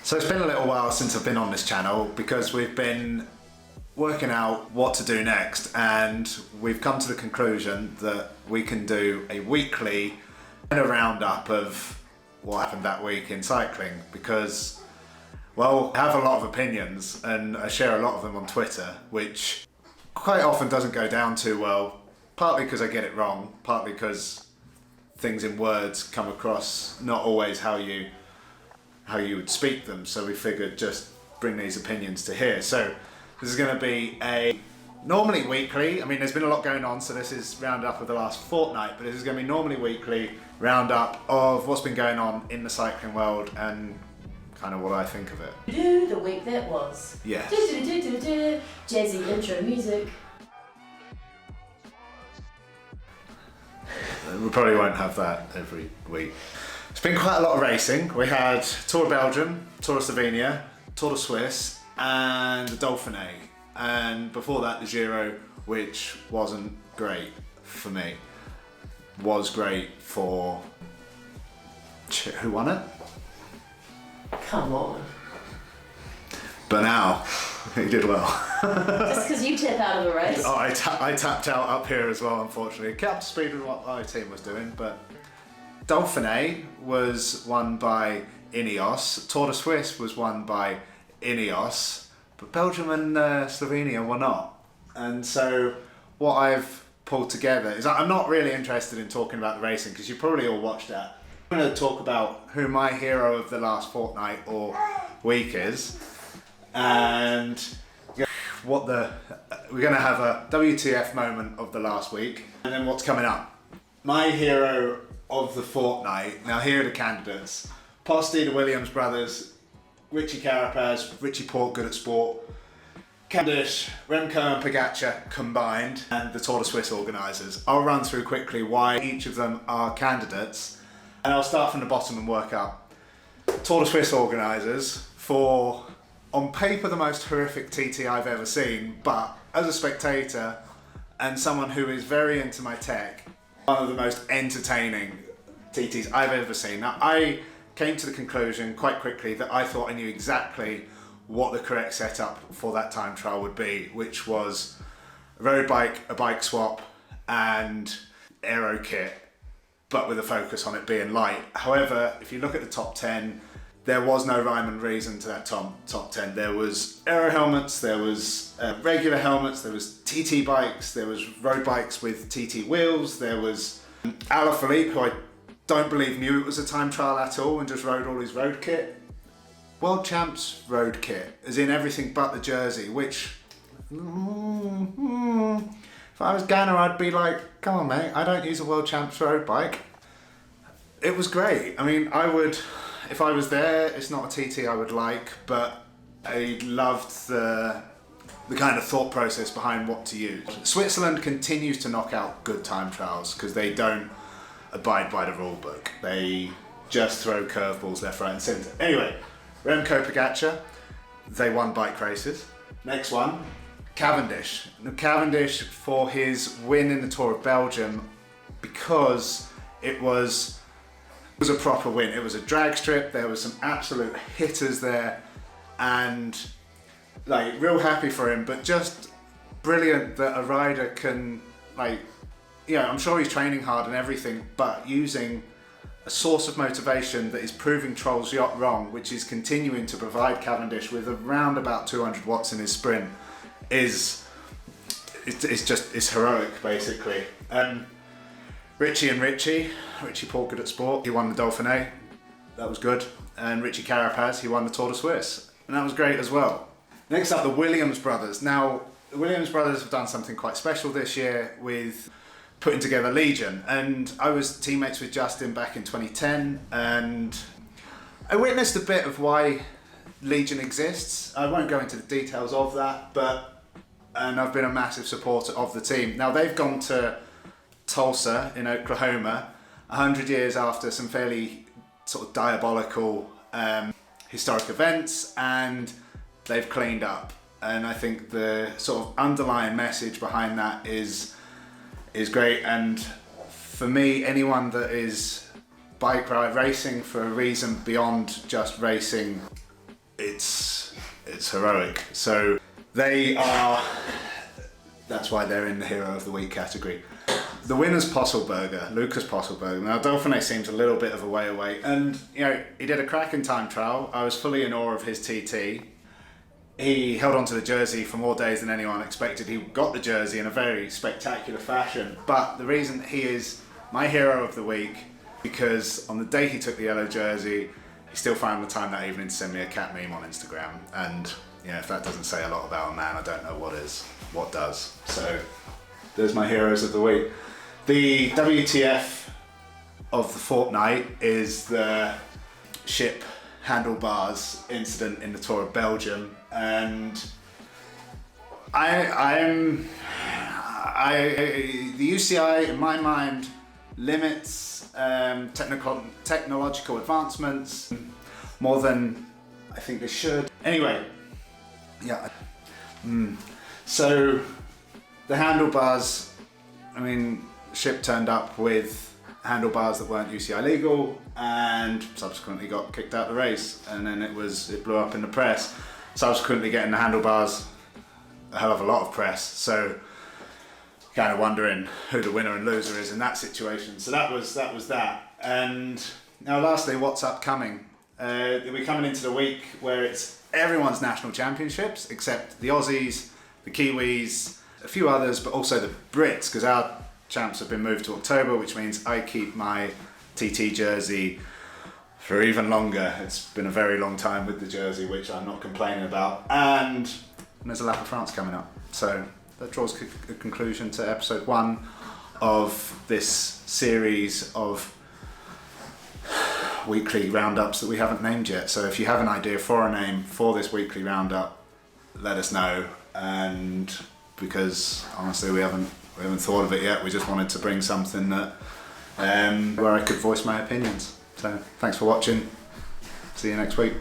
So it's been a little while since I've been on this channel because we've been working out what to do next, and we've come to the conclusion that we can do a weekly roundup of what happened that week in cycling, because, well, I have a lot of opinions and I share a lot of them on Twitter, which quite often doesn't go down too well, partly because I get it wrong, partly because things in words come across not always how you would speak them, so we figured just bring these opinions to here. So this is going to be a normally weekly, I mean there's been a lot going on, so this is roundup of the last fortnight, but this is going to be normally weekly roundup of what's been going on in the cycling world and kind of what I think of it. The week that was. Yes. Jazzy intro music. We probably won't have that every week. It's been quite a lot of racing. We had Tour of Belgium, Tour of Slovenia, Tour de Suisse and the Dauphiné. And before that the Giro, which wasn't great for me. Was great for... who won it? Come on. But now, he did well. Just because you tip out of a race? Oh, I tapped out up here as well, unfortunately. Kept up to speed with what my team was doing, but Dauphiné was won by Ineos. Tour de Suisse was won by Ineos, but Belgium and Slovenia were not. And so what I've pulled together is, I'm not really interested in talking about the racing because you probably all watched that. I'm going to talk about who my hero of the last fortnight or week is, and what we're going to have a WTF moment of the last week, and then what's coming up. My hero of the fortnight, now here are the candidates: Posty, the Williams brothers, Richie Carapaz, Richie Porte, good at sport, Cavendish, Remco and Pogacar combined, and the Tour de Suisse organisers. I'll run through quickly why each of them are candidates, and I'll start from the bottom and work up. Tour de Suisse organisers for, on paper, the most horrific TT I've ever seen, but as a spectator and someone who is very into my tech, one of the most entertaining TTs I've ever seen. Now, I came to the conclusion quite quickly that I thought I knew exactly what the correct setup for that time trial would be, which was a road bike, a bike swap, and aero kit, but with a focus on it being light. However, if you look at the top 10, there was no rhyme and reason to that top 10. There was aero helmets, there was regular helmets, there was TT bikes, there was road bikes with TT wheels, there was Alaphilippe, who I don't believe knew it was a time trial at all and just rode all his road kit. World Champs road kit, as in everything but the jersey, which, if I was Ganner, I'd be like, come on mate, I don't use a World Champs road bike. It was great. I mean, I would, if I was there, it's not a TT I would like, but I loved the kind of thought process behind what to use. Switzerland continues to knock out good time trials because they don't abide by the rule book. They just throw curveballs left, right and centre. Anyway, Remco Pogacar, they won bike races. Next one, Cavendish. Now, Cavendish for his win in the Tour of Belgium, because it was a proper win. It was a drag strip, there was some absolute hitters there, and like real happy for him, but just brilliant that a rider can, like, yeah, I'm sure he's training hard and everything, but using a source of motivation that is proving trolls wrong, which is continuing to provide Cavendish with around about 200 watts in his sprint, it's heroic basically. Richie Porte, good at sport, he won the Dauphiné, that was good, and Richie Carapaz, he won the Tour de Suisse, and that was great as well. Next up, the Williams brothers. Now, the Williams brothers have done something quite special this year with putting together Legion, and I was teammates with Justin back in 2010, and I witnessed a bit of why Legion exists. I won't go into the details of that, and I've been a massive supporter of the team. Now, they've gone to Tulsa in Oklahoma 100 years after some fairly sort of diabolical historic events, and they've cleaned up. And I think the sort of underlying message behind that is great. And for me, anyone that is bike ride racing for a reason beyond just racing it's heroic. So they are, that's why they're in the Hero of the Week category. The winner's Posselberger, Lucas Posselberger. Now Dauphiné seems a little bit of a way away, and you know, he did a cracking time trial. I was fully in awe of his TT. He held on to the jersey for more days than anyone expected. He got the jersey in a very spectacular fashion. But the reason he is my Hero of the Week, because on the day he took the yellow jersey, he still found the time that evening to send me a cat meme on Instagram. And you know, if that doesn't say a lot about a man, I don't know what does. So there's my Heroes of the Week. The WTF of the fortnight is the ship handlebars incident in the Tour of Belgium, and the UCI in my mind limits technological advancements more than I think they should. Anyway, yeah. So the handlebars, I mean, ship turned up with handlebars that weren't UCI legal and subsequently got kicked out of the race, and then it blew up in the press, subsequently getting the handlebars a hell of a lot of press. So kind of wondering who the winner and loser is in that situation. So that was that. And now lastly, what's upcoming? We're coming into the week where it's everyone's national championships except the Aussies, the Kiwis, a few others, but also the Brits, because our champs have been moved to October, which means I keep my TT jersey for even longer. It's been a very long time with the jersey, which I'm not complaining about. And there's a lap of France coming up. So that draws a conclusion to episode 1 of this series of weekly roundups that we haven't named yet. So if you have an idea for a name for this weekly roundup, let us know. And because honestly we haven't thought of it yet, we just wanted to bring something that where I could voice my opinions. So thanks for watching, see you next week.